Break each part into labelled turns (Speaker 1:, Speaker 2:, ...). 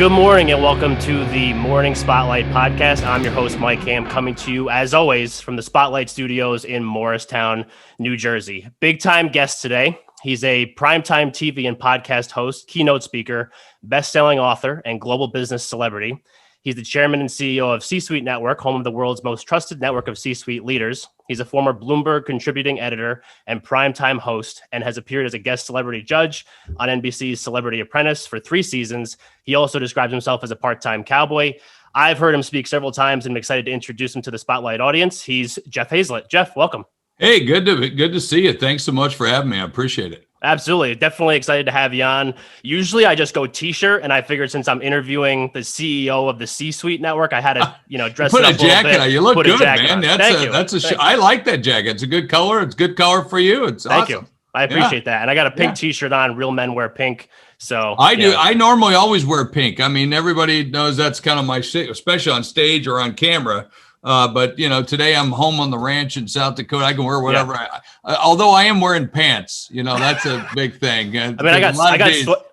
Speaker 1: Good morning and welcome to the Morning Spotlight Podcast. I'm your host, Mike Ham, coming to you, as always, from the Spotlight Studios in Morristown, New Jersey. Big time guest today. He's a primetime TV and podcast host, keynote speaker, best-selling author, and global business celebrity. He's the chairman and CEO of C-Suite Network, home of the world's most trusted network of C-suite leaders. He's a former Bloomberg contributing editor and primetime host, and has appeared as a guest celebrity judge on NBC's Celebrity Apprentice for 3 seasons. He also describes himself as a part-time cowboy. I've heard him speak several times and I'm excited to introduce him to the Spotlight audience. He's Jeff Hayzlett. Jeff, welcome.
Speaker 2: Hey, good to see you. Thanks so much for having me. I appreciate it.
Speaker 1: Absolutely. Definitely excited to have you on. Usually I just go t-shirt, and I figured since I'm interviewing the CEO of the C-Suite Network, I had to, dress
Speaker 2: put
Speaker 1: it up
Speaker 2: a jacket on. You look good, man.
Speaker 1: That's
Speaker 2: I like that jacket. It's a good color. It's a good color for you. It's
Speaker 1: Thank
Speaker 2: awesome.
Speaker 1: you. I appreciate that. And I got a pink t-shirt on. Real men wear pink. So
Speaker 2: I do. I normally always wear pink. I mean, everybody knows that's kind of my shit, especially on stage or on camera. But today I'm home on the ranch in South Dakota. I can wear whatever. Although I am wearing pants, that's a big thing.
Speaker 1: I got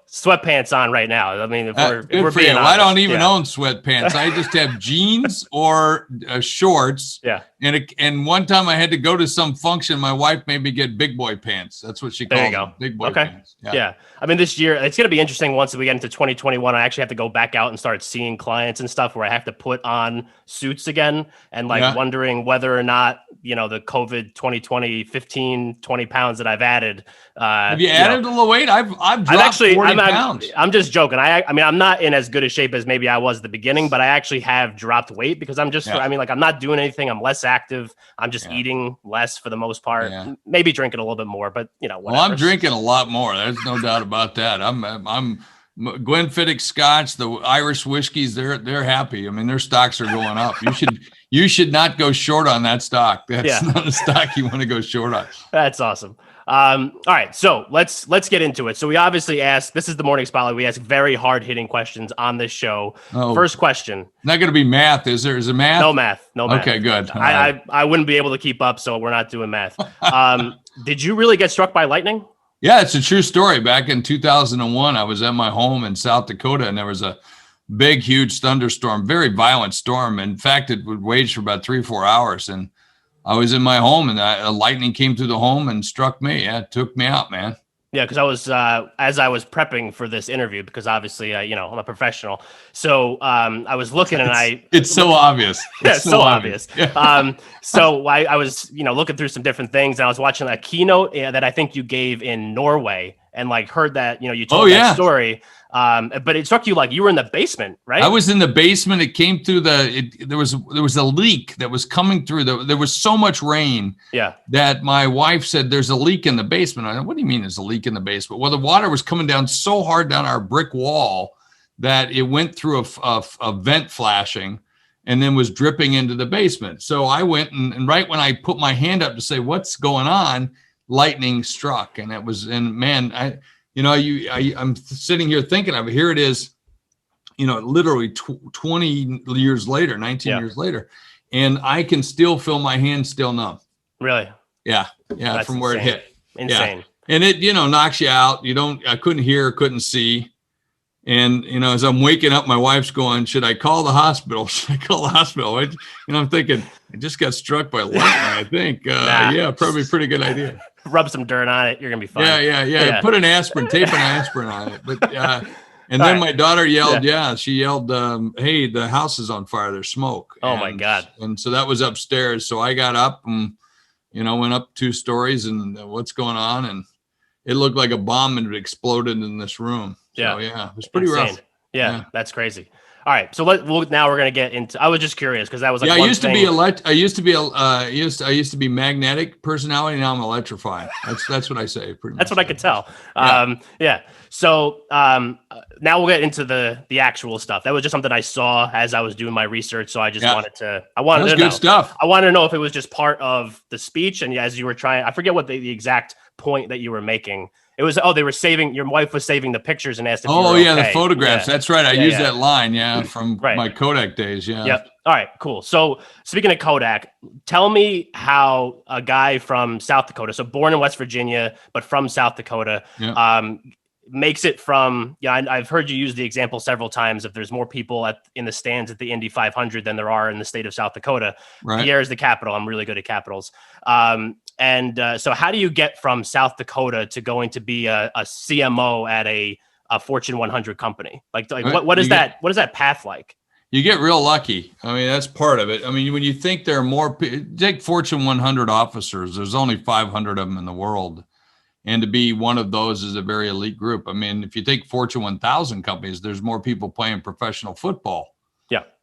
Speaker 1: sweatpants on right now. I mean, if we're being honest,
Speaker 2: I don't even own sweatpants. I just have jeans or shorts.
Speaker 1: Yeah.
Speaker 2: And one time I had to go to some function. My wife made me get big boy pants. That's what she calls them. Big boy pants.
Speaker 1: Yeah. I mean, this year it's going to be interesting. Once we get into 2021, I actually have to go back out and start seeing clients and stuff where I have to put on suits again and wondering whether or not, the COVID 2020, 15, 20 pounds that I've added.
Speaker 2: Have you added a little weight? I've dropped 40 pounds.
Speaker 1: I'm just joking. I mean, I'm not in as good a shape as maybe I was at the beginning, but I actually have dropped weight because I'm just, I'm not doing anything. I'm less active. I'm just eating less for the most part, maybe drinking a little bit more, but whatever.
Speaker 2: Well, I'm drinking a lot more. There's no doubt about that. I'm Glenfiddich Scotch, the Irish whiskeys, they're happy. I mean, their stocks are going up. You should not go short on that stock. That's not a stock you want to go short on.
Speaker 1: That's awesome. All right, so let's get into it. So we obviously ask, this is the Morning Spotlight. We ask very hard-hitting questions on this show. First question.
Speaker 2: Not going to be math, is there? Is it math?
Speaker 1: No math.
Speaker 2: Okay, good.
Speaker 1: I wouldn't be able to keep up, so we're not doing math. Did you really get struck by lightning?
Speaker 2: Yeah, it's a true story. Back in 2001, I was at my home in South Dakota, and there was a big, huge thunderstorm, very violent storm. In fact, it would wage for about 3 or 4 hours. And I was in my home, and lightning came through the home and struck me. Yeah, it took me out, man.
Speaker 1: Yeah, because I was, as I was prepping for this interview, because obviously, I'm a professional. So I was looking
Speaker 2: it's so obvious.
Speaker 1: It's so obvious. So I was, looking through some different things, and I was watching a keynote that I think you gave in Norway, and heard that, you told that story. But it struck you like you were in the basement, right?
Speaker 2: I was in the basement. It came through there was a leak that was coming through. There was so much rain that my wife said, there's a leak in the basement. I said, what do you mean there's a leak in the basement? Well, the water was coming down so hard down our brick wall that it went through a vent flashing and then was dripping into the basement. So I went and right when I put my hand up to say, what's going on? Lightning struck. And it was, and man, I'm sitting here thinking of it. Here it is, literally 20 years later, 19 years later, and I can still feel my hand still numb.
Speaker 1: Really?
Speaker 2: Yeah. That's from where it hit.
Speaker 1: Insane.
Speaker 2: Yeah. And it, knocks you out. I couldn't hear, couldn't see. And, as I'm waking up, my wife's going, should I call the hospital? I'm thinking, I just got struck by lightning, I think. Probably a pretty good idea.
Speaker 1: Rub some dirt on it. You're going to be fine.
Speaker 2: Yeah. Put tape an aspirin on it. But, and then my daughter yelled, she yelled, hey, the house is on fire. There's smoke.
Speaker 1: Oh, my God.
Speaker 2: And so that was upstairs. So I got up and, went up 2 stories and what's going on. And it looked like a bomb had exploded in this room. So, it was pretty rough.
Speaker 1: Yeah, that's crazy. All right, so now we're gonna get into. I was just curious because that was
Speaker 2: I used to be magnetic personality. Now I'm electrifying. That's what I say. Pretty much.
Speaker 1: That's what I could tell. So now we'll get into the actual stuff. That was just something I saw as I was doing my research. So I just wanted to
Speaker 2: good
Speaker 1: know.
Speaker 2: Stuff.
Speaker 1: I wanted to know if it was just part of the speech, and as you were trying, I forget what the exact point that you were making. It was, they were saving, your wife was saving the pictures and asked if you were okay.
Speaker 2: The photographs. Yeah. That's right. I used that line, from my Kodak days. Yeah.
Speaker 1: Yep. All right, cool. So speaking of Kodak, tell me how a guy from South Dakota, so born in West Virginia, but from South Dakota, makes it from, I've heard you use the example several times. If there's more people in the stands at the Indy 500 than there are in the state of South Dakota,
Speaker 2: right.
Speaker 1: Pierre is the capital. I'm really good at capitals. So how do you get from South Dakota to going to be a CMO at a Fortune 100 company? Like
Speaker 2: right.
Speaker 1: what is that path like?
Speaker 2: You get real lucky. I mean, that's part of it. I mean, when you think there are more, take Fortune 100 officers, there's only 500 of them in the world. And to be one of those is a very elite group. I mean, if you take Fortune 1000 companies, there's more people playing professional football,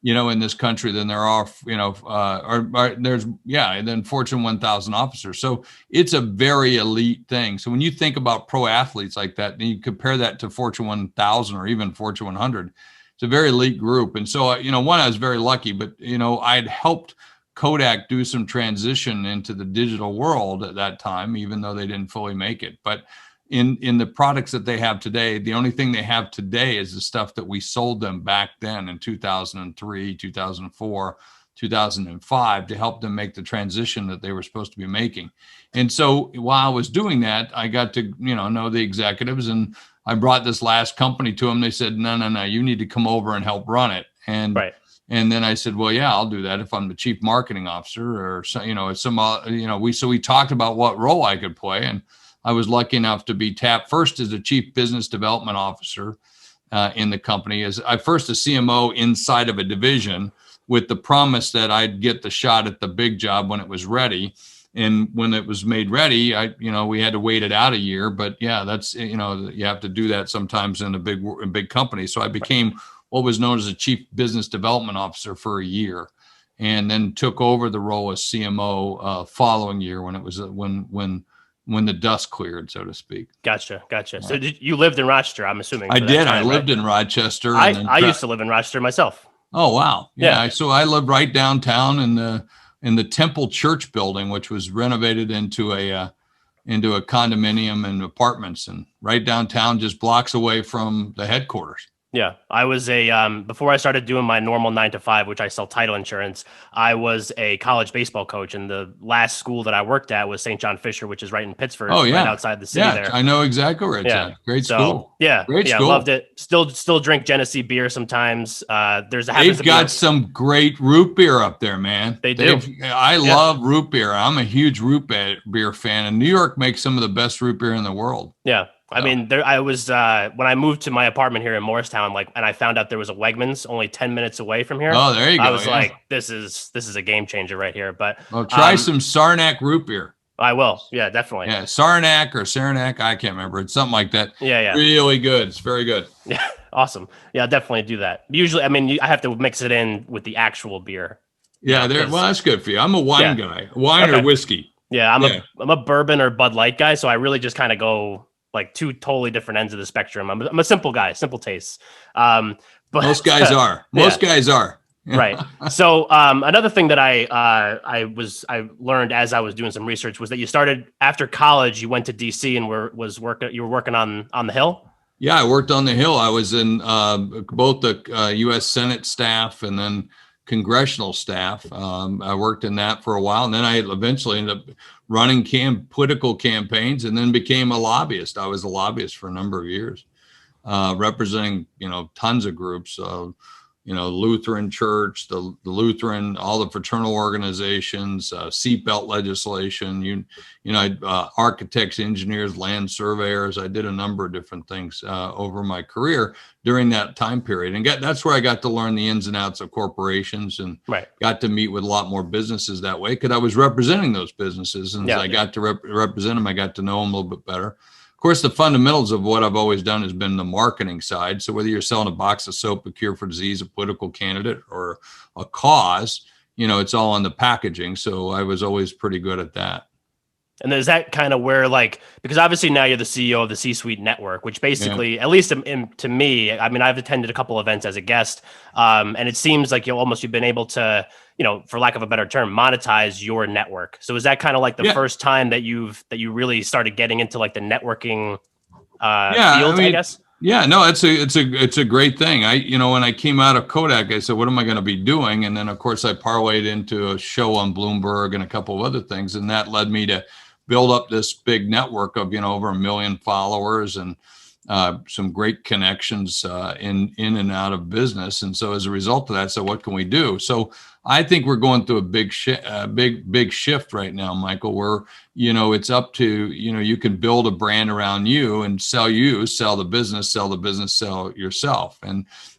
Speaker 2: in this country than there are, than Fortune 1000 officers. So it's a very elite thing. So when you think about pro athletes like that, and you compare that to Fortune 1000 or even Fortune 100, it's a very elite group. And so, one, I was very lucky, but, I'd helped Kodak do some transition into the digital world at that time, even though they didn't fully make it. But in the products that they have today, the only thing they have today is the stuff that we sold them back then in 2003, 2004, 2005 to help them make the transition that they were supposed to be making. And so while I was doing that, I got to, know the executives, and I brought this last company to them. They said, no, you need to come over and help run it. And
Speaker 1: right.
Speaker 2: And then I said, well, yeah, I'll do that if I'm the chief marketing officer or, so we talked about what role I could play. And I was lucky enough to be tapped first as a chief business development officer in the company, as I first a CMO inside of a division, with the promise that I'd get the shot at the big job when it was ready. And when it was made ready, we had to wait it out a year, but yeah, that's, you have to do that sometimes in a big company. So I became what was known as a chief business development officer for a year, and then took over the role as CMO following year when it was when the dust cleared, so to speak.
Speaker 1: Gotcha. Right. So you lived in Rochester, I'm assuming.
Speaker 2: I did. I lived in Rochester.
Speaker 1: I used to live in Rochester myself.
Speaker 2: Oh, wow. Yeah. So I lived right downtown in the Temple Church building, which was renovated into a condominium and apartments, and right downtown, just blocks away from the headquarters.
Speaker 1: Yeah, I was before I started doing my normal 9 to 5, which I sell title insurance, I was a college baseball coach. And the last school that I worked at was St. John Fisher, which is right in Pittsburgh, right outside the city there.
Speaker 2: I know exactly where it's at. Great school.
Speaker 1: Yeah.
Speaker 2: Great school.
Speaker 1: Loved it. Still drink Genesee beer sometimes.
Speaker 2: They've got some great root beer up there, man.
Speaker 1: They do.
Speaker 2: I love root bear. I'm a huge root beer fan, and New York makes some of the best root beer in the world.
Speaker 1: Yeah. I mean, I was when I moved to my apartment here in Morristown, and I found out there was a Wegmans only 10 minutes away from here.
Speaker 2: Oh, there you go.
Speaker 1: I was like, this is a game changer right here. But
Speaker 2: try some Saranac root beer.
Speaker 1: I will. Yeah, definitely.
Speaker 2: Yeah, Saranac or Saranac, I can't remember. It's something like that.
Speaker 1: Yeah.
Speaker 2: Really good. It's very good.
Speaker 1: Yeah, awesome. Yeah, I'll definitely do that. Usually, I mean, I have to mix it in with the actual beer.
Speaker 2: Yeah, well, that's good for you. I'm a wine guy. Wine or whiskey.
Speaker 1: Yeah, I'm a bourbon or Bud Light guy, so I really just kind of go like two totally different ends of the spectrum. I'm a simple guy, simple tastes. But
Speaker 2: most guys are. Most guys are.
Speaker 1: Right. So another thing that I learned as I was doing some research was that you started after college. You went to DC and you were working on the Hill.
Speaker 2: Yeah, I worked on the Hill. I was in both the U.S. Senate staff and then congressional staff. I worked in that for a while, and then I eventually ended up running political campaigns, and then became a lobbyist. I was a lobbyist for a number of years, representing tons of groups. Lutheran Church, the Lutheran, all the fraternal organizations, seatbelt legislation, architects, engineers, land surveyors. I did a number of different things over my career during that time period. And that's where I got to learn the ins and outs of corporations, and got to meet with a lot more businesses that way, because I was representing those businesses. And as I got to represent them, I got to know them a little bit better. Of course, the fundamentals of what I've always done has been the marketing side. So whether you're selling a box of soap, a cure for disease, a political candidate, or a cause, it's all on the packaging. So I was always pretty good at that.
Speaker 1: And is that kind of where, because obviously now you're the CEO of the C-Suite Network, which basically, at least to me, I mean, I've attended a couple events as a guest, and it seems like you've been able to, for lack of a better term, monetize your network. So is that kind of like the first time that you really started getting into like the networking field, I guess? Yeah, no, it's a great thing. When I came out of Kodak, I said, what am I going to be doing? And then of course I parlayed into a show on Bloomberg and a couple of other things. And that led me to build up this big network of, over 1 million followers, and
Speaker 2: some great connections in and out of business. And so as a result of that, so what can we do? So I think we're going through a big shift right now, Michael, where, it's up to, you can build a brand around you and sell the business, sell yourself.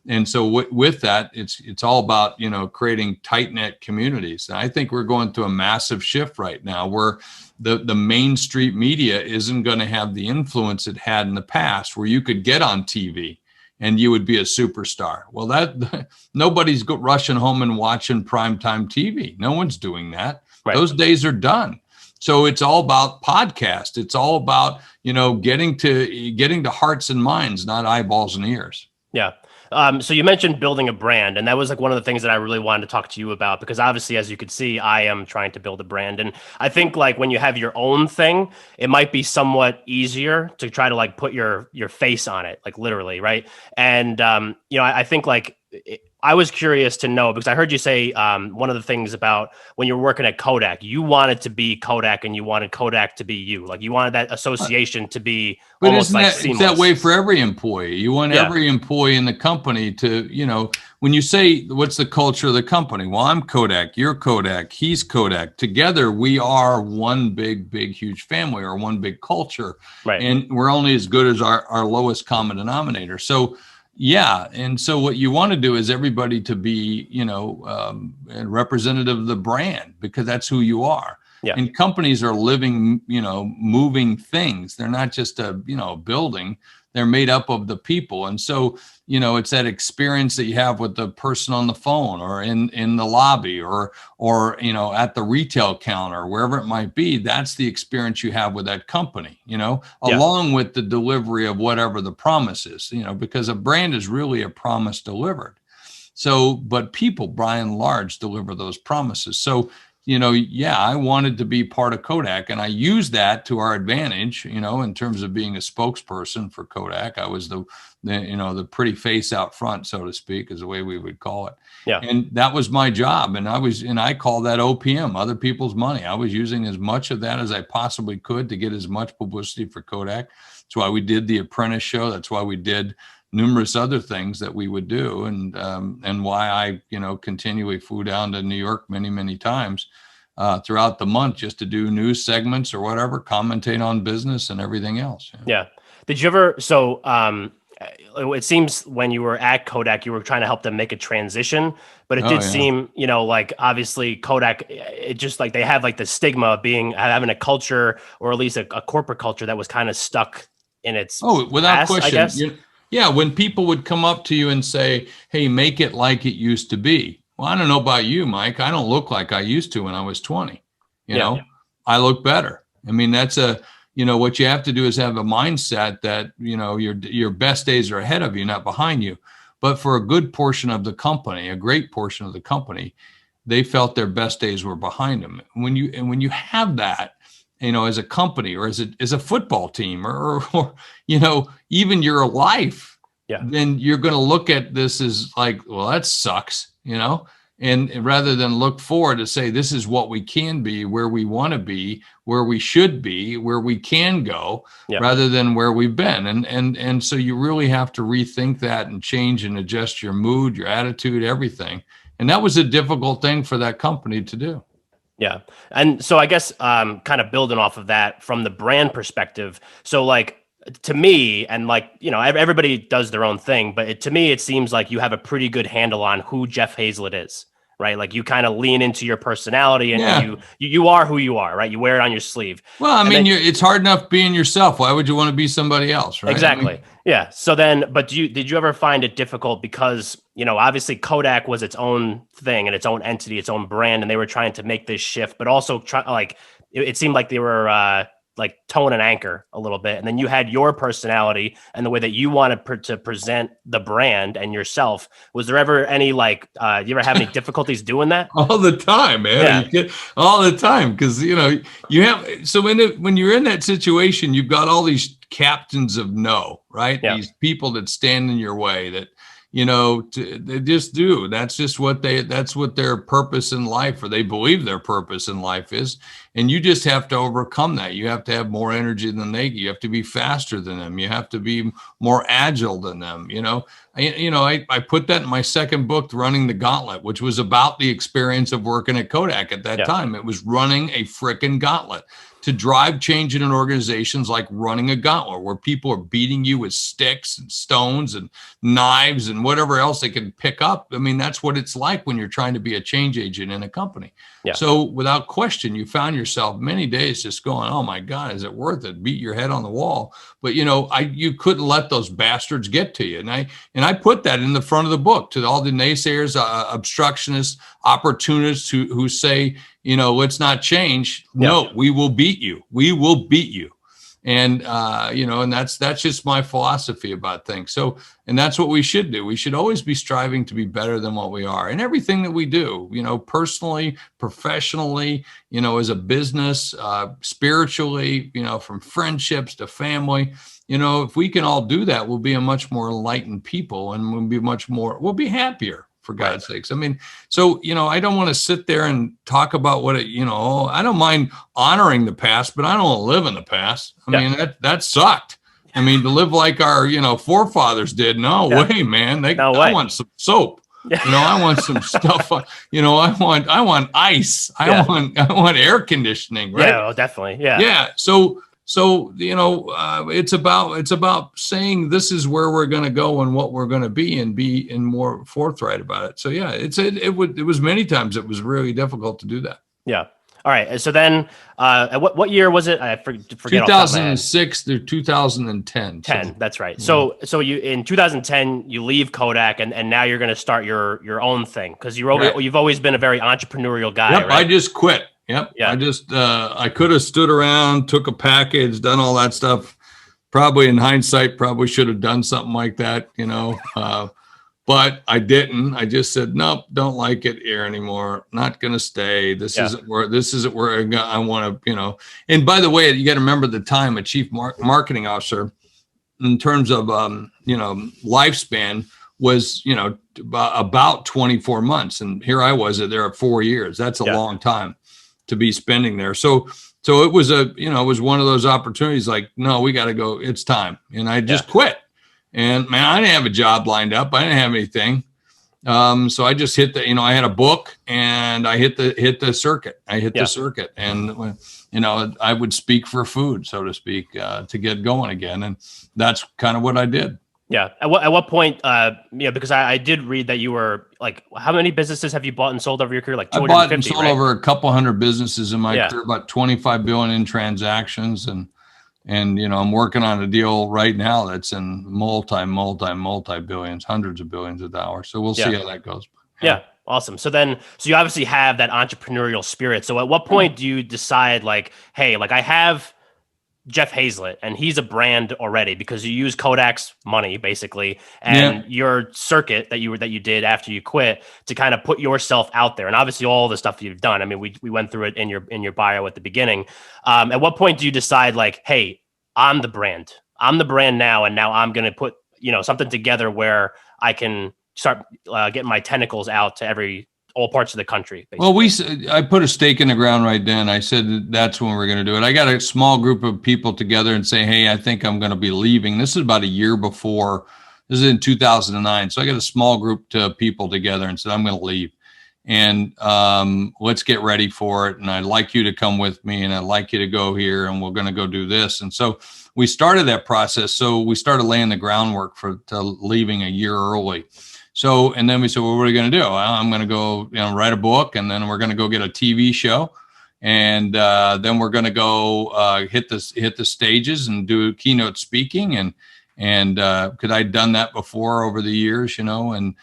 Speaker 2: And so with that, it's all about, creating tight knit communities. And I think we're going through a massive shift right now where the main street media isn't going to have the influence it had in the past, where you could get on TV and you would be a superstar. Well, that nobody's rushing home and watching primetime TV. No one's doing that. Right. Those days are done. So it's all about podcast. It's all about, getting to hearts and minds, not eyeballs and ears.
Speaker 1: Yeah. So you mentioned building a brand, and that was like one of the things that I really wanted to talk to you about, because obviously, as you could see, I am trying to build a brand. And I think like when you have your own thing, it might be somewhat easier to try to like put your face on it, like literally. Right. And, I think like I was curious to know, because I heard you say one of the things about when you were working at Kodak, you wanted to be Kodak and you wanted Kodak to be you. Like you wanted that association to be almost like seamless.
Speaker 2: It's that way for every employee. You want every employee in the company to, when you say, what's the culture of the company? Well, I'm Kodak, you're Kodak, he's Kodak. Together, we are one big, huge family, or one big culture. Right. And we're only as good as our lowest common denominator. So, yeah. And so what you want to do is everybody to be, a representative of the brand, because that's who you are. Yeah. And companies are living, moving things. They're not just a, building. They're made up of the people. And so, it's that experience that you have with the person on the phone, or in the lobby, or at the retail counter, wherever it might be. That's the experience you have with that company, along with the delivery of whatever the promise is, because a brand is really a promise delivered. So, but people by and large deliver those promises. So, I wanted to be part of Kodak, and I used that to our advantage, in terms of being a spokesperson for Kodak. I was the pretty face out front, so to speak, is the way we would call it. Yeah. And that was my job. And I call that OPM, other people's money. I was using as much of that as I possibly could to get as much publicity for Kodak. That's why we did the Apprentice show. That's why we did numerous other things that we would do, and why I, continually flew down to New York many, many times throughout the month just to do news segments or whatever, commentate on business and everything else.
Speaker 1: Yeah. Did you ever? So it seems when you were at Kodak, you were trying to help them make a transition, but it did seem, like obviously Kodak, it just like they have like the stigma of having a culture, or at least a corporate culture that was kind of stuck in its
Speaker 2: without
Speaker 1: past,
Speaker 2: question.
Speaker 1: I guess.
Speaker 2: Yeah, when people would come up to you and say, hey, make it like it used to be. Well, I don't know about you, Mike. I don't look like I used to when I was 20. I look better. I mean, that's what you have to do is have a mindset that, your best days are ahead of you, not behind you. But for a good portion of the company, a great portion of the company, they felt their best days were behind them. When you have that, as a company, or as a football team, or even your life, then you're going to look at this as like, well, that sucks, and rather than look forward to say, this is what we can be, where we want to be, where we should be, where we can go, rather than where we've been. And so you really have to rethink that and change and adjust your mood, your attitude, everything. And that was a difficult thing for that company to do.
Speaker 1: Yeah. And so I guess kind of building off of that from the brand perspective. So like to me, and like, everybody does their own thing, but to me, it seems like you have a pretty good handle on who Jeff Hayzlett is, right? Like you kind of lean into your personality, and you are who you are, right? You wear it on your sleeve.
Speaker 2: Well, I mean, it's hard enough being yourself. Why would you want to be somebody else, right?
Speaker 1: Exactly. Yeah. So then, but did you ever find it difficult because, obviously Kodak was its own thing and its own entity, its own brand, and they were trying to make this shift, but also it seemed like they were like towing an anchor a little bit. And then you had your personality and the way that you wanted to present the brand and yourself. Was there ever any you ever have any difficulties doing that?
Speaker 2: All the time, man. Yeah. All the time. Cause you have, so when you're in that situation, you've got all these captains of no, right? Yeah. These people that stand in your way that, they just do. That's just that's what their purpose in life, or they believe their purpose in life is. And you just have to overcome that. You have to have more energy than they. You have to be faster than them. You have to be more agile than them. I put that in my second book, Running the Gauntlet, which was about the experience of working at Kodak at that time. It was running a frickin' gauntlet. To drive change in an organization's like running a gauntlet, where people are beating you with sticks and stones and knives and whatever else they can pick up. I mean, that's what it's like when you're trying to be a change agent in a company. Yeah. So without question, you found yourself many days just going, oh my God, is it worth it? Beat your head on the wall. But you couldn't let those bastards get to you. And I put that in the front of the book to all the naysayers, obstructionists, opportunists who say, let's not change. No, we will beat you. We will beat you. And, and that's just my philosophy about things. So, and that's what we should do. We should always be striving to be better than what we are in everything that we do, personally, professionally, as a business, spiritually, from friendships to family. If we can all do that, we'll be a much more enlightened people, and we'll be happier. For God's sakes. I mean, so, I don't want to sit there and talk about what I don't mind honoring the past, but I don't want to live in the past. I mean, that sucked. I mean, to live like our, forefathers did. No way, man. I want some soap. I want some stuff. I want ice. I want air conditioning. Right?
Speaker 1: Yeah, definitely. Yeah.
Speaker 2: Yeah. So, it's about saying this is where we're going to go and what we're going to be, and be more forthright about it. So, yeah, it was many times it was really difficult to do that.
Speaker 1: Yeah. All right. So then, what year was it? I forget.
Speaker 2: 2006 through 2010.
Speaker 1: 10. That's right. So you in 2010 you leave Kodak, and now you're going to start your own thing, because you've always been a very entrepreneurial guy.
Speaker 2: Yep,
Speaker 1: right?
Speaker 2: I just quit. Yep. Yeah. I could have stood around, took a package, done all that stuff. Probably in hindsight, probably should have done something like that, but I didn't. I just said, nope, don't like it here anymore. Not going to stay. This isn't where I want to, And by the way, you got to remember the time a chief marketing officer, in terms of, lifespan, was, about 24 months. And here I was there at 4 years. That's a long time to be spending there. So it was it was one of those opportunities like, no, we got to go. It's time. And I just quit. And man, I didn't have a job lined up. I didn't have anything. So I just hit I had a book, and I hit the circuit. I hit the circuit, and, I would speak for food, so to speak, to get going again. And that's kind of what I did.
Speaker 1: Yeah. At what point, because I did read that you were like, how many businesses have you bought and sold over your career? Like 250,
Speaker 2: I bought and sold over a couple hundred businesses in my career, about 25 billion in transactions. And I'm working on a deal right now that's in multi billions, hundreds of billions of dollars. So we'll see how that goes.
Speaker 1: Yeah. Awesome. So you obviously have that entrepreneurial spirit. So at what point do you decide like, hey, like I have Jeff Hayzlett, and he's a brand already, because you use Kodak's money basically, and your circuit that you did after you quit to kind of put yourself out there, and obviously all the stuff you've done. I mean, we went through it in your bio at the beginning. At what point do you decide like, hey, I'm the brand now, and now I'm going to put something together where I can start getting my tentacles out to all parts of the country, basically.
Speaker 2: Well, I put a stake in the ground right then. I said that's when we're going to do it. I got a small group of people together and say, hey, I think I'm going to be leaving. This is about a year before. This is in 2009. So I got a small group of people together and said, I'm going to leave. And let's get ready for it. And I'd like you to come with me, and I'd like you to go here, and we're going to go do this. And so we started that process. So we started laying the groundwork to leaving a year early. So, and then we said, well, what are we going to do? Well, I'm going to go, write a book, and then we're going to go get a TV show. And then we're going to go hit the stages and do keynote speaking. And because I'd done that before over the years, and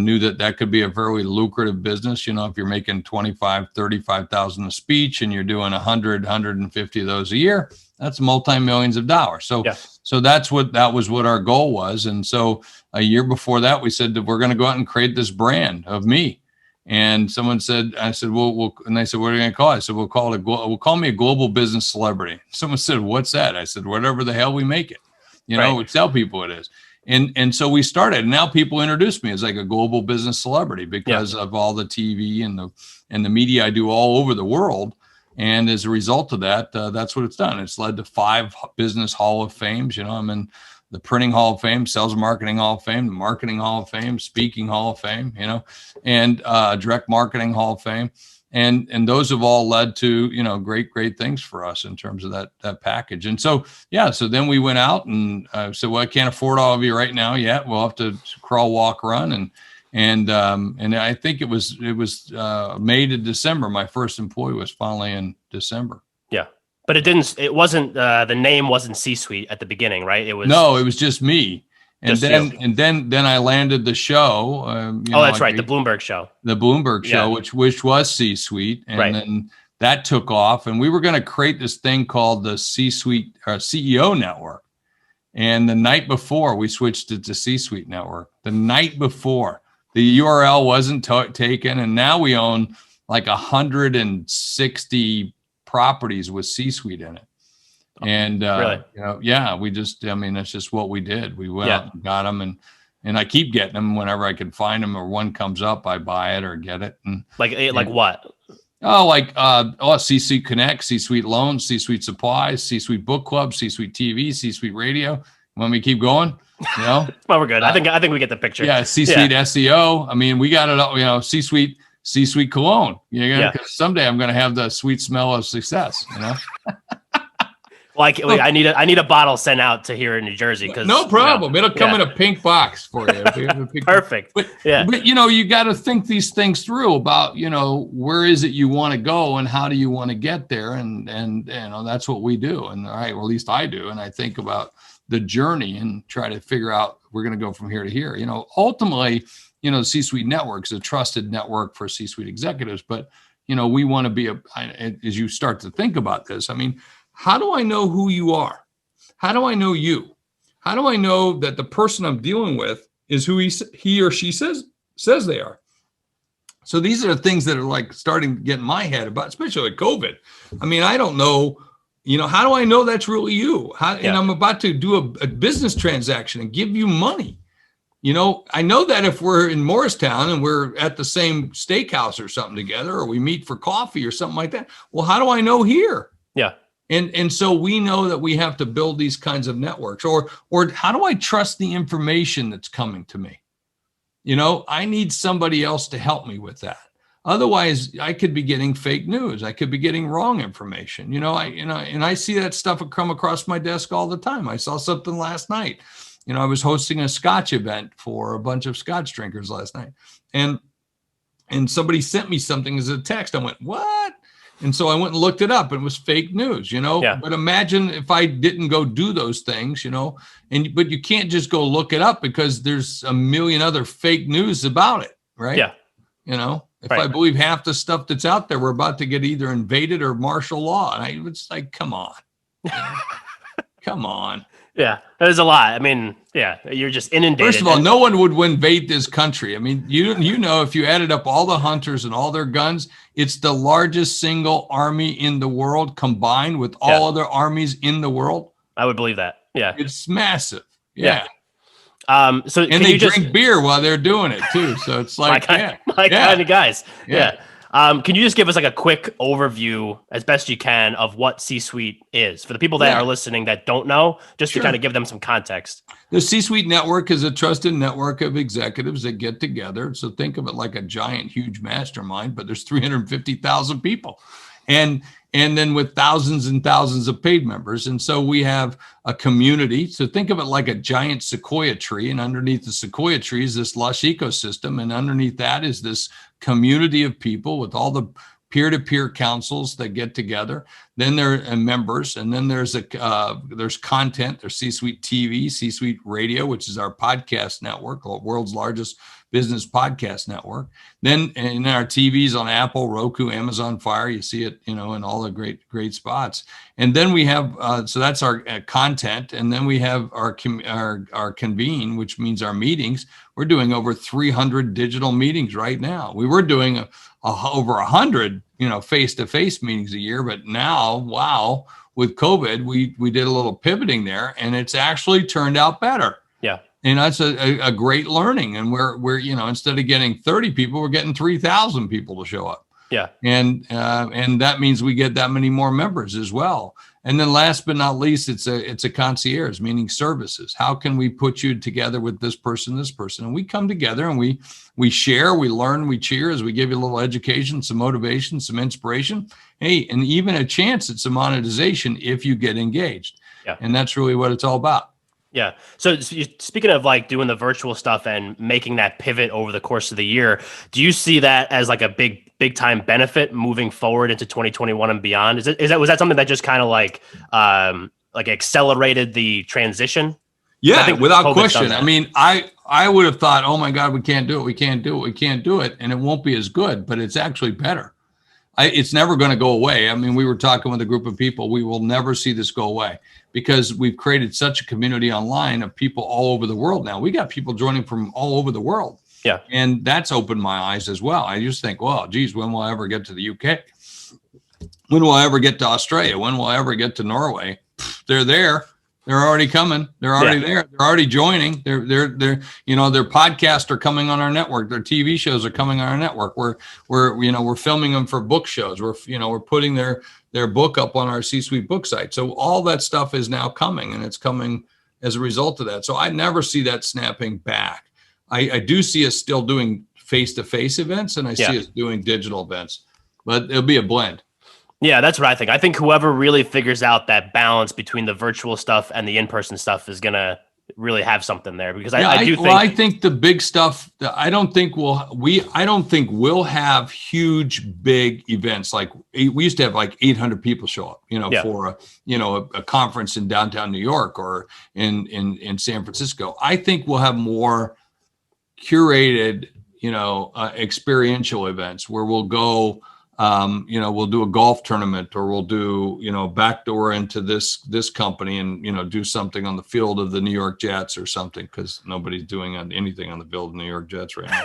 Speaker 2: knew that could be a very lucrative business. If you're making 25, 35,000 a speech, and you're doing 100, 150 of those a year, that's multi-millions of dollars. So, so that was what our goal was. And so a year before that, we said that we're going to go out and create this brand of me. And I said, and they said, what are you going to call it? I said, we'll call me a global business celebrity. Someone said, what's that? I said, whatever the hell we make it, we tell people it is. And so we started, and now people introduce me as like a global business celebrity because of all the TV and the media I do all over the world. And as a result of that, that's what it's done. It's led to 5 business Hall of Fames. I'm in the Printing Hall of Fame, Sales and Marketing Hall of Fame, the Marketing Hall of Fame, Speaking Hall of Fame, and Direct Marketing Hall of Fame. And those have all led to, great things for us in terms of that package. And so, so then we went out and said, well, I can't afford all of you right now yet. We'll have to crawl, walk, run. And I think it was May to December. My first employee was finally in December.
Speaker 1: Yeah. But it wasn't, the name wasn't C-Suite at the beginning, right? It
Speaker 2: was just me. And then I landed the show.
Speaker 1: That's right. The Bloomberg show.
Speaker 2: The Bloomberg show, which was C-Suite. And then that took off. And we were going to create this thing called the C-Suite CEO Network. And the night before, we switched it to C-Suite Network. The night before. The URL wasn't taken. And now we own like 160 properties with C-Suite in it. And,
Speaker 1: really?
Speaker 2: We just, that's just what we did. We went out and got them, and I keep getting them whenever I can find them, or one comes up, I buy it or get it. And
Speaker 1: like what?
Speaker 2: C-Suite Connect, C-Suite Loans, C-Suite Supplies, C-Suite Book Club, C-Suite TV, C-Suite Radio. Want me to keep going?
Speaker 1: Well, we're good. I think we get the picture.
Speaker 2: Yeah. C-Suite SEO. We got it all, C-Suite Cologne. Because someday I'm going to have the sweet smell of success,
Speaker 1: Wait, I need a bottle sent out to here in New Jersey.
Speaker 2: No problem. It'll come in a pink box for you.
Speaker 1: Perfect.
Speaker 2: But you got to think these things through about, where is it you want to go and how do you want to get there? And that's what we do. And all right, well, at least I do. And I think about the journey and try to figure out, we're going to go from here to here. Ultimately, the C-Suite Network is a trusted network for C-Suite executives. But, we want to be as you start to think about this, how do I know who you are? How do I know you? How do I know that the person I'm dealing with is who he or she says they are? So these are the things that are like starting to get in my head about, especially with COVID. I don't know, how do I know that's really you? And I'm about to do a business transaction and give you money. I know that if we're in Morristown and we're at the same steakhouse or something together, or we meet for coffee or something like that. Well, how do I know here?
Speaker 1: Yeah.
Speaker 2: And so we know that we have to build these kinds of networks, or how do I trust the information that's coming to me? I need somebody else to help me with that. Otherwise, I could be getting fake news. I could be getting wrong information. And I see that stuff come across my desk all the time. I saw something last night. I was hosting a Scotch event for a bunch of Scotch drinkers last night, and somebody sent me something as a text. I went, what? And so I went and looked it up, and it was fake news, But imagine if I didn't go do those things, but you can't just go look it up because there's a million other fake news about it, right?
Speaker 1: Yeah.
Speaker 2: If I believe half the stuff that's out there, we're about to get either invaded or martial law. And it's like, come on. Come on.
Speaker 1: Yeah, there's a lot. You're just inundated.
Speaker 2: First of all, no one would invade this country. If you added up all the hunters and all their guns, it's the largest single army in the world combined with all other armies in the world.
Speaker 1: I would believe that. Yeah.
Speaker 2: It's massive. Yeah.
Speaker 1: And
Speaker 2: they drink beer while they're doing it too. So it's like,
Speaker 1: kind of guys. Yeah. Can you just give us like a quick overview, as best you can, of what C-Suite is for the people that are listening that don't know, just to kind of give them some context?
Speaker 2: The C-Suite Network is a trusted network of executives that get together. So think of it like a giant, huge mastermind, but there's 350,000 people. And then with thousands and thousands of paid members. And so we have a community. So think of it like a giant sequoia tree. And underneath the sequoia tree is this lush ecosystem. And underneath that is this community of people with all the peer-to-peer councils that get together. Then there are members. And then there's content. There's C-Suite TV, C-Suite Radio, which is our podcast network, the world's largest business podcast network. Then in our TVs on Apple, Roku, Amazon Fire, you see it, in all the great spots. And then we have, so that's our content. And then we have our convene, which means our meetings. We're doing over 300 digital meetings right now. We were doing over 100, face-to-face meetings a year, but now, with COVID, we did a little pivoting there, and it's actually turned out better.
Speaker 1: Yeah.
Speaker 2: And that's a great learning. And we're, instead of getting 30 people, we're getting 3,000 people to show up.
Speaker 1: Yeah.
Speaker 2: And that means we get that many more members as well. And then last but not least, it's a concierge, meaning services. How can we put you together with this person? And we come together and we share, we learn, we cheers, we give you a little education, some motivation, some inspiration. Hey, and even a chance at some monetization if you get engaged.
Speaker 1: Yeah.
Speaker 2: And that's really what it's all about.
Speaker 1: Yeah. So speaking of like doing the virtual stuff and making that pivot over the course of the year, do you see that as like a big time benefit moving forward into 2021 and beyond? Was that something that just kind of like accelerated the transition?
Speaker 2: Yeah, without question. I mean, I would have thought, oh my God, we can't do it. And it won't be as good, but it's actually better. It's never going to go away. I mean, we were talking with a group of people. We will never see this go away because we've created such a community online of people all over the world now. We got people joining from all over the world.
Speaker 1: Yeah.
Speaker 2: And that's opened my eyes as well. I just think, well, geez, when will I ever get to the UK? When will I ever get to Australia? When will I ever get to Norway? They're there. They're already coming. They're already there. They're already joining. Their podcasts are coming on our network. Their TV shows are coming on our network. We're filming them for book shows. We're putting their book up on our C-Suite book site. So all that stuff is now coming, and it's coming as a result of that. So I never see that snapping back. I do see us still doing face-to-face events, and I see us doing digital events, but it'll be a blend.
Speaker 1: Yeah, that's what I think. I think whoever really figures out that balance between the virtual stuff and the in-person stuff is going to really have something there, because I
Speaker 2: think the big stuff, I don't think we'll have huge, big events. Like we used to have like 800 people show up, for a conference in downtown New York or in San Francisco. I think we'll have more curated, experiential events where we'll go, we'll do a golf tournament, or we'll do, backdoor into this company and, do something on the field of the New York Jets or something, because nobody's doing anything on the field of the New York Jets right now.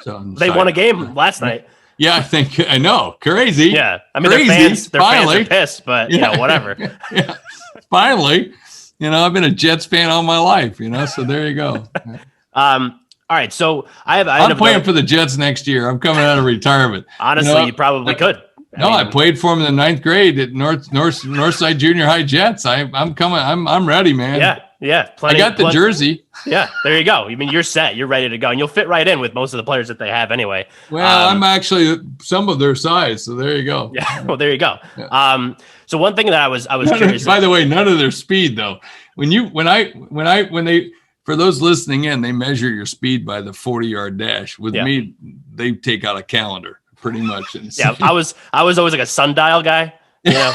Speaker 2: So
Speaker 1: they won a game last night.
Speaker 2: Yeah, I know. Crazy.
Speaker 1: Yeah. I mean, their fans are pissed, but whatever.
Speaker 2: Yeah. Finally, I've been a Jets fan all my life, so there you go.
Speaker 1: All right, so
Speaker 2: I'm playing for the Jets next year. I'm coming out of retirement.
Speaker 1: Honestly, you probably could.
Speaker 2: I played for them in the 9th grade at Northside Junior High Jets. I'm coming. I'm ready, man.
Speaker 1: Yeah.
Speaker 2: I got the jersey.
Speaker 1: Yeah, there you go. I mean, you're set. You're ready to go, and you'll fit right in with most of the players that they have anyway.
Speaker 2: Well, I'm actually some of their size, so there you go.
Speaker 1: Yeah. Well, there you go. Yeah. So one thing that I was curious.
Speaker 2: By the way, none of their speed though. When they. For those listening in, they measure your speed by the 40-yard dash. With me, they take out a calendar pretty much.
Speaker 1: Yeah, I was always like a sundial guy. I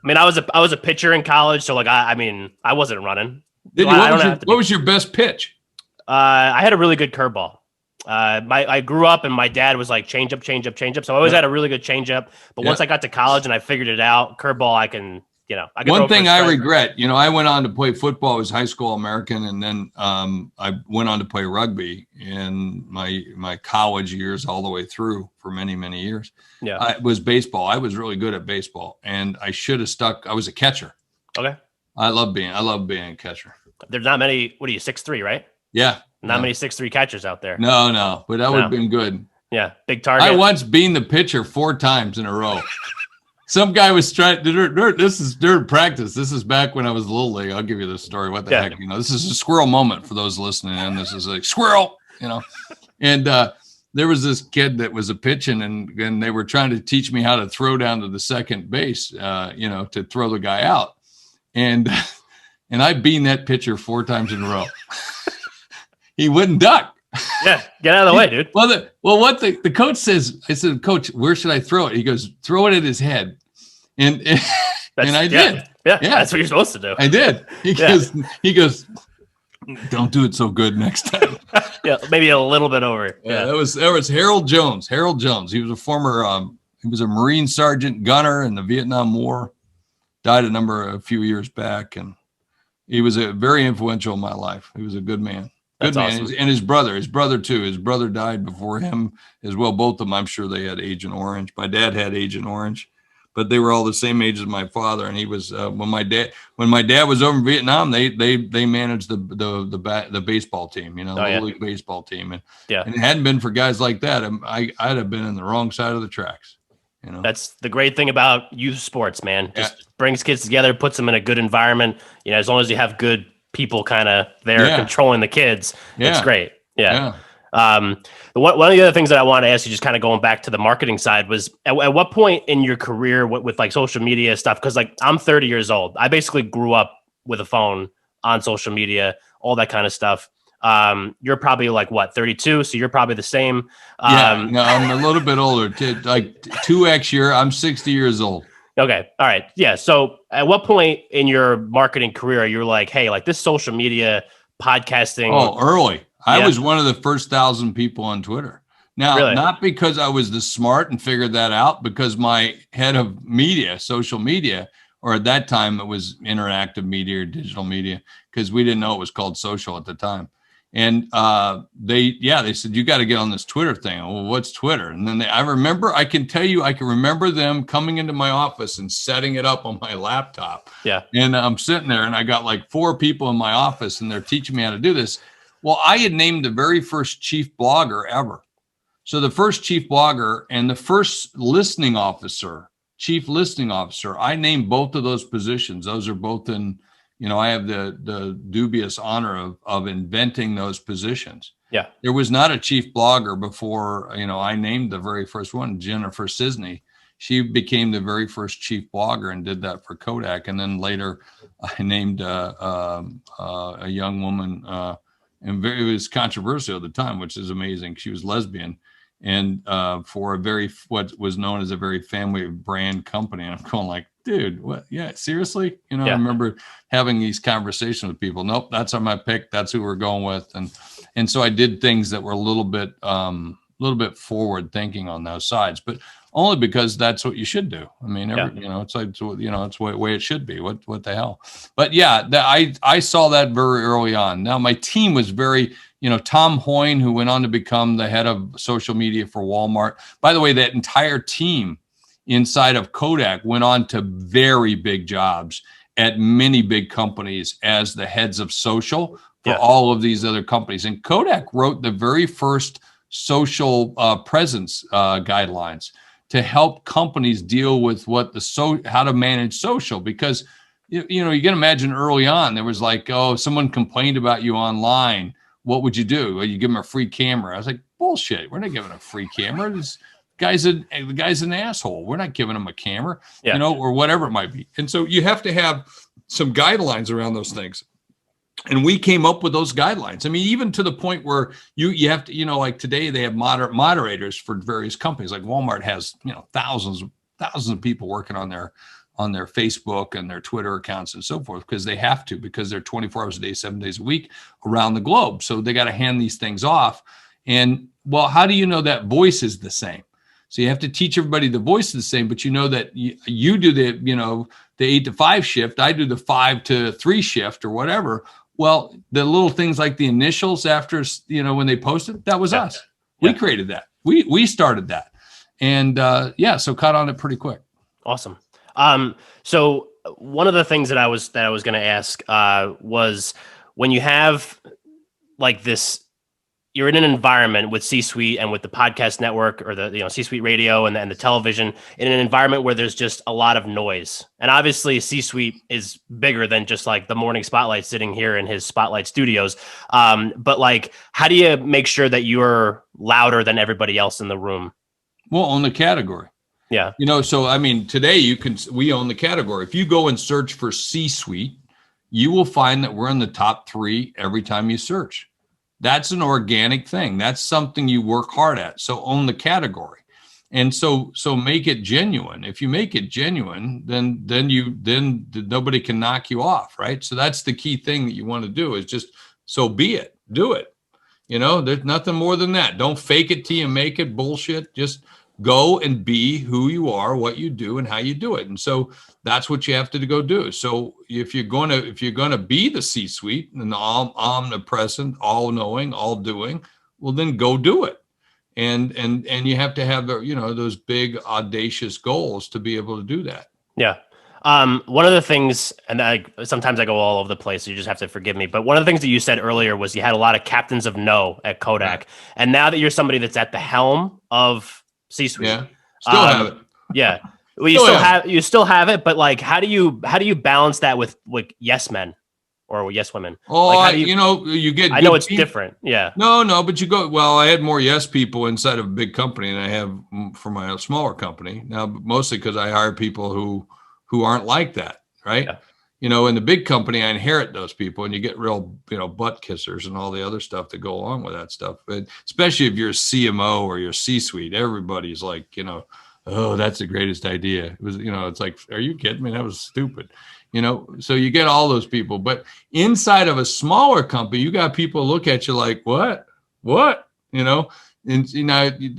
Speaker 1: mean, I was a pitcher in college, so like I wasn't running.
Speaker 2: What was your best pitch?
Speaker 1: I had a really good curveball. I grew up and my dad was like change up. So I always had a really good change up. But once I got to college and I figured it out, curveball I can.
Speaker 2: One thing I regret, I went on to play football. I was high school American, and then I went on to play rugby in my college years all the way through for many, many years. Yeah, it was baseball. I was really good at baseball, and I should have stuck. I was a catcher.
Speaker 1: Okay.
Speaker 2: I love being a catcher.
Speaker 1: There's not many. What are you, 6'3", right?
Speaker 2: Yeah.
Speaker 1: Not many 6'3" catchers out there.
Speaker 2: No, but that would have been good.
Speaker 1: Yeah, big target.
Speaker 2: I once beaned the pitcher 4 times in a row. Some guy was trying. This is during practice. This is back when I was a little league. I'll give you this story. What the heck? This is a squirrel moment for those listening. And this is like squirrel. And there was this kid that was a pitching, and they were trying to teach me how to throw down to the second base. To throw the guy out, and I beaned that pitcher 4 times in a row. He wouldn't duck.
Speaker 1: Yeah, get out of the way, dude.
Speaker 2: What the coach says, I said, Coach, where should I throw it? He goes, throw it at his head. And I did.
Speaker 1: Yeah, that's what you're supposed to do.
Speaker 2: I did. He goes, don't do it so good next time.
Speaker 1: Yeah, maybe a little bit over.
Speaker 2: Yeah, that was Harold Jones. Harold Jones. He was a former he was a Marine sergeant gunner in the Vietnam War. Died a few years back, and he was very influential in my life. He was a good man. Good man. Awesome. And his brother too. His brother died before him as well. Both of them, I'm sure they had Agent Orange. My dad had Agent Orange. but they were all the same age as my father. And he was when my dad was over in Vietnam, they managed the baseball team, Little League baseball team, and it hadn't been for guys like that, I'd have been in the wrong side of the tracks.
Speaker 1: That's the great thing about youth sports, man. Just brings kids together, puts them in a good environment. As long as you have good people kind of there controlling the kids, it's great. One of the other things that I want to ask you, just kind of going back to the marketing side, was at what point in your career with like social media stuff? Because like I'm 30 years old. I basically grew up with a phone, on social media, all that kind of stuff. You're probably like what, 32? So you're probably the same.
Speaker 2: No, I'm a little bit older. Like 2X year, I'm 60 years old.
Speaker 1: Okay. All right. Yeah. So at what point in your marketing career, you're like, hey, like this social media podcasting?
Speaker 2: Oh, early. I was one of the first 1,000 people on Twitter. Now, not because I was the smart and figured that out, because my head of media, social media, or at that time it was interactive media or digital media, because we didn't know it was called social at the time. And they said, you got to get on this Twitter thing. Well, what's Twitter? And then I can remember them coming into my office and setting it up on my laptop.
Speaker 1: Yeah.
Speaker 2: And I'm sitting there and I got like 4 people in my office and they're teaching me how to do this. Well, I had named the very first chief blogger ever. So the first chief blogger and the first chief listening officer, I named both of those positions. Those are both in, I have the dubious honor of inventing those positions.
Speaker 1: Yeah.
Speaker 2: There was not a chief blogger before, I named the very first one, Jennifer Cisney. She became the very first chief blogger and did that for Kodak. And then later I named a young woman, and it was controversial at the time, which is amazing. She was lesbian, and for what was known as a very family brand company. And I'm going like, dude, what? Yeah, seriously? I remember having these conversations with people. Nope, that's on my pick. That's who we're going with. And so I did things that were a little bit forward thinking on those sides, but only because that's what you should do. I mean, it's like, it's the way it should be. What the hell? But yeah, I saw that very early on. Now my team was very, Tom Hoyne, who went on to become the head of social media for Walmart. By the way, that entire team inside of Kodak went on to very big jobs at many big companies as the heads of social for all of these other companies. And Kodak wrote the very first social presence guidelines to help companies deal with how to manage social, because you can imagine early on there was like, oh, someone complained about you online, what would you do? Well, you give them a free camera. I was like, bullshit, we're not giving a free camera. The guy's an asshole. We're not giving him a camera, or whatever it might be. And so you have to have some guidelines around those things. And we came up with those guidelines. I mean, even to the point where you have to, like today they have moderators for various companies. Like Walmart has, thousands of people working on their Facebook and their Twitter accounts and so forth, because they have to, because they're 24 hours a day, 7 days a week around the globe. So they got to hand these things off. And well, how do you know that voice is the same? So you have to teach everybody the voice is the same, but that you do the 8 to 5 shift. I do the 5 to 3 shift or whatever. Well, the little things like the initials after, when they posted, that was us. We created that. We started that. And so caught on it pretty quick.
Speaker 1: Awesome. So one of the things that I was going to ask was, when you have like this, you're in an environment with C-suite and with the podcast network, or the C-suite radio and the television, in an environment where there's just a lot of noise. And obviously C-suite is bigger than just like the morning spotlight sitting here in his Spotlight studios. But like, how do you make sure that you're louder than everybody else in the room?
Speaker 2: Well, on the category.
Speaker 1: Yeah.
Speaker 2: So I mean, today we own the category. If you go and search for C-suite, you will find that we're in the top 3 every time you search. That's an organic thing. That's something you work hard at. So own the category. And so make it genuine. If you make it genuine, then nobody can knock you off, right? So that's the key thing that you want to do, is just, so be it, do it. There's nothing more than that. Don't fake it till you make it bullshit. Just go and be who you are, what you do, and how you do it. And so that's what you have to go do. So if you're going to be the C-suite and all omnipresent, all knowing, all doing, well, then go do it. and you have to have those big audacious goals to be able to do that.
Speaker 1: Yeah. One of the things, and sometimes I go all over the place, so you just have to forgive me. But one of the things that you said earlier was you had a lot of captains of no at Kodak, right. And now that you're somebody that's at the helm of C-suite,
Speaker 2: still have it.
Speaker 1: Yeah, well, you still have it, but like, how do you balance that with yes men or yes women?
Speaker 2: Oh,
Speaker 1: like,
Speaker 2: you get.
Speaker 1: I know it's different. Yeah.
Speaker 2: No, but you go. Well, I had more yes people inside of a big company than I have for my smaller company now, mostly because I hire people who aren't like that, right? Yeah. In the big company, I inherit those people, and you get real, butt kissers and all the other stuff that go along with that stuff. But especially if you're a CMO or you're C-suite, everybody's like, oh, that's the greatest idea. It was, it's like, are you kidding me? That was stupid. So you get all those people, but inside of a smaller company, you got people look at you like, what, and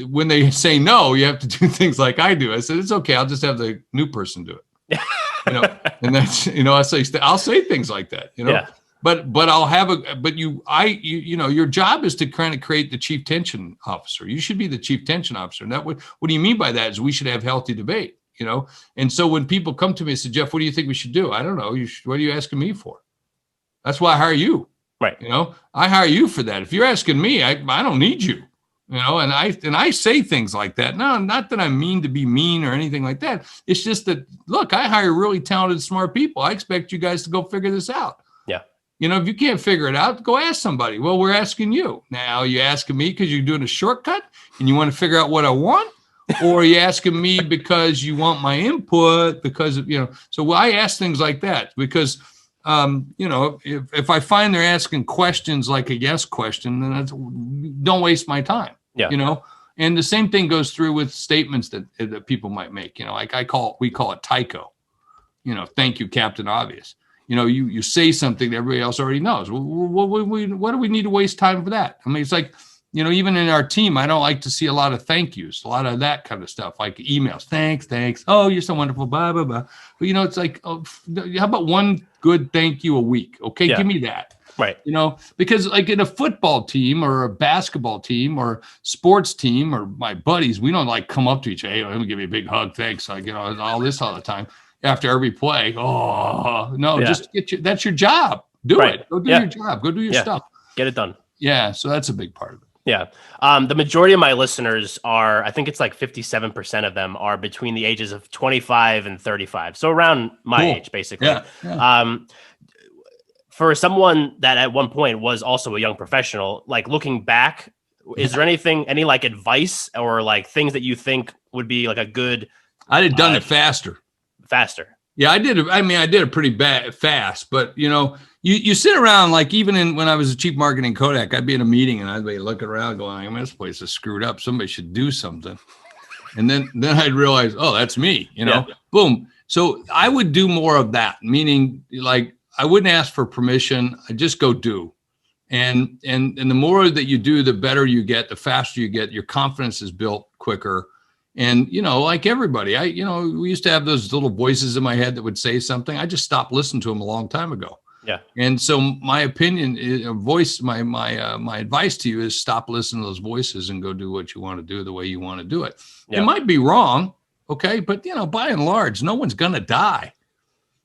Speaker 2: when they say no, you have to do things like I do. I said, it's okay. I'll just have the new person do it. And that's, I'll say things like that,
Speaker 1: Yeah.
Speaker 2: but your job is to kind of create the chief tension officer. You should be the chief tension officer. And what do you mean by that is we should have healthy debate, And so when people come to me and say, Jeff, what do you think we should do? I don't know. What are you asking me for? That's why I hire you.
Speaker 1: Right.
Speaker 2: I hire you for that. If you're asking me, I don't need you. And I say things like that. No, not that I mean to be mean or anything like that. It's just that, look, I hire really talented, smart people. I expect you guys to go figure this out.
Speaker 1: Yeah.
Speaker 2: If you can't figure it out, go ask somebody. Well, we're asking you. Now, you asking me because you're doing a shortcut and you want to figure out what I want? Or are you asking me because you want my input? Because, so I ask things like that because, if I find they're asking questions like a yes question, then don't waste my time.
Speaker 1: Yeah.
Speaker 2: And the same thing goes through with statements that people might make. Like we call it tycho. Thank you, Captain Obvious. You say something that everybody else already knows. What do we need to waste time for that? I mean, it's like, even in our team, I don't like to see a lot of thank yous, a lot of that kind of stuff, like emails. Thanks. Oh, you're so wonderful. Blah, blah, blah. But, it's like, how about one good thank you a week? Okay,
Speaker 1: yeah.
Speaker 2: Give me that.
Speaker 1: Right.
Speaker 2: Because like in a football team or a basketball team or sports team or my buddies, we don't like come up to each other. Hey, let me give you a big hug. Thanks. Like, all this all the time after every play. Oh, no, just that's your job. Do it. Go do your job. Go do your stuff.
Speaker 1: Get it done.
Speaker 2: Yeah. So that's a big part of it.
Speaker 1: Yeah. The majority of my listeners are, I think it's like 57% of them are between the ages of 25 and 35. So around my age, basically.
Speaker 2: Yeah.
Speaker 1: For someone that at one point was also a young professional, like looking back, is there any like advice or like things that you think would be like a good?
Speaker 2: I'd have done it faster. Yeah, I did. I did it pretty fast, but you sit around like even when I was a chief marketing Kodak, I'd be in a meeting and I'd be looking around going, this place is screwed up. Somebody should do something. And then I'd realize, oh, that's me, boom. So I would do more of that, meaning like I wouldn't ask for permission. I just go do. And the more that you do, the better you get, the faster you get, your confidence is built quicker. And, like everybody, we used to have those little voices in my head that would say something. I just stopped listening to them a long time ago.
Speaker 1: Yeah.
Speaker 2: And so my opinion is my advice to you is stop listening to those voices and go do what you want to do the way you want to do it. Yeah. It might be wrong. Okay. But, by and large, no one's going to die.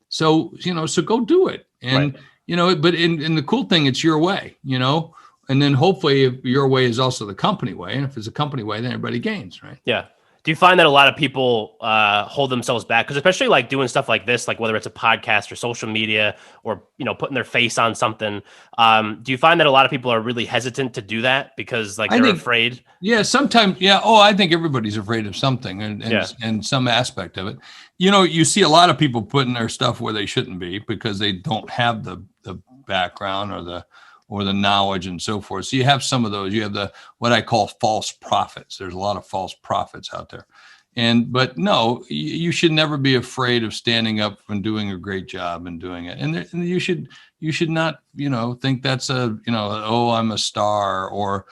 Speaker 2: So, so go do it. And, but in the cool thing, it's your way, and then hopefully if your way is also the company way. And if it's a company way, then everybody gains. Right.
Speaker 1: Yeah. Do you find that a lot of people hold themselves back? Because especially like doing stuff like this, like whether it's a podcast or social media or, putting their face on something. Do you find that a lot of people are really hesitant to do that because like they're afraid?
Speaker 2: Yeah, sometimes. Yeah. Oh, I think everybody's afraid of something and some aspect of it. You see a lot of people putting their stuff where they shouldn't be because they don't have the background or the knowledge and so forth. So you have some of those. You have what I call false prophets. There's a lot of false prophets out there. But no, you should never be afraid of standing up and doing a great job and doing it. And you should not, think that's I'm a star or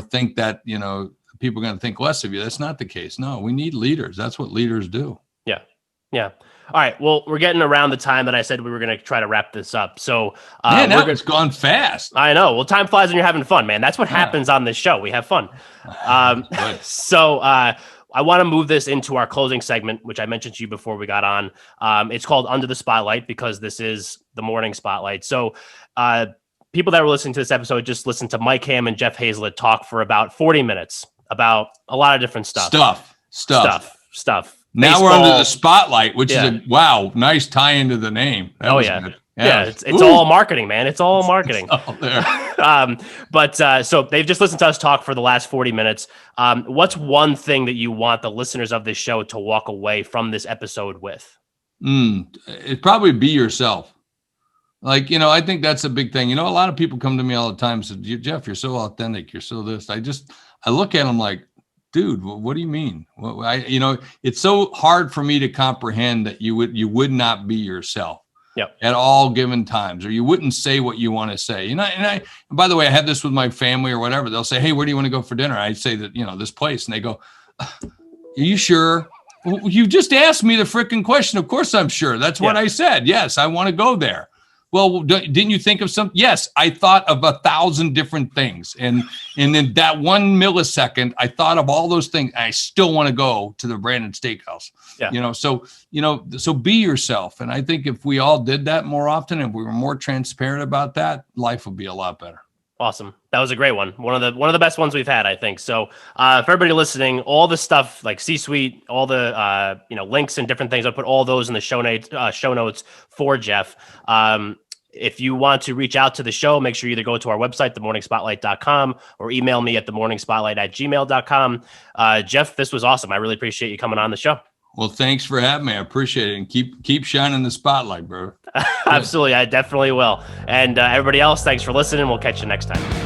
Speaker 2: think that, people are going to think less of you. That's not the case. No, we need leaders. That's what leaders do.
Speaker 1: Yeah. All right. Well, we're getting around the time that I said we were going to try to wrap this up. So,
Speaker 2: man, now it's gone fast.
Speaker 1: I know. Well, time flies when you're having fun, man. That's what happens on this show. We have fun. So, I want to move this into our closing segment, which I mentioned to you before we got on. It's called Under the Spotlight because this is the morning spotlight. So, people that were listening to this episode just listened to Mike Hamm and Jeff Hayzlett talk for about 40 minutes about a lot of different stuff. Stuff.
Speaker 2: Now
Speaker 1: Baseball.
Speaker 2: we're under the spotlight, which is a nice tie into the name.
Speaker 1: It's all marketing, man. It's all marketing.
Speaker 2: It's all there.
Speaker 1: So they've just listened to us talk for the last 40 minutes. What's one thing that you want the listeners of this show to walk away from this episode with?
Speaker 2: It'd probably be yourself. Like, I think that's a big thing. A lot of people come to me all the time and say, Jeff, you're so authentic. You're so this. I look at them like, dude, what do you mean? It's so hard for me to comprehend that you would not be yourself at all given times, or you wouldn't say what you want to say. And by the way, I had this with my family or whatever. They'll say, hey, where do you want to go for dinner? I say that, this place. And they go, are you sure? Well, you just asked me the freaking question. Of course I'm sure. That's what I said. Yes, I want to go there. Well, didn't you think of something? Yes, I thought of 1,000 different things. And in that 1 millisecond, I thought of all those things. I still want to go to the Brandon Steakhouse. Yeah. So be yourself. And I think if we all did that more often and we were more transparent about that, life would be a lot better.
Speaker 1: Awesome. That was a great one. One of the best ones we've had, I think. So for everybody listening, all the stuff like C-Suite, all the links and different things, I'll put all those in the show notes for Jeff. If you want to reach out to the show, make sure you either go to our website, themorningspotlight.com, or email me at themorningspotlight@gmail.com. Jeff, this was awesome. I really appreciate you coming on the show.
Speaker 2: Well, thanks for having me. I appreciate it. And keep shining the spotlight, bro.
Speaker 1: Absolutely. I definitely will. And everybody else, thanks for listening. We'll catch you next time.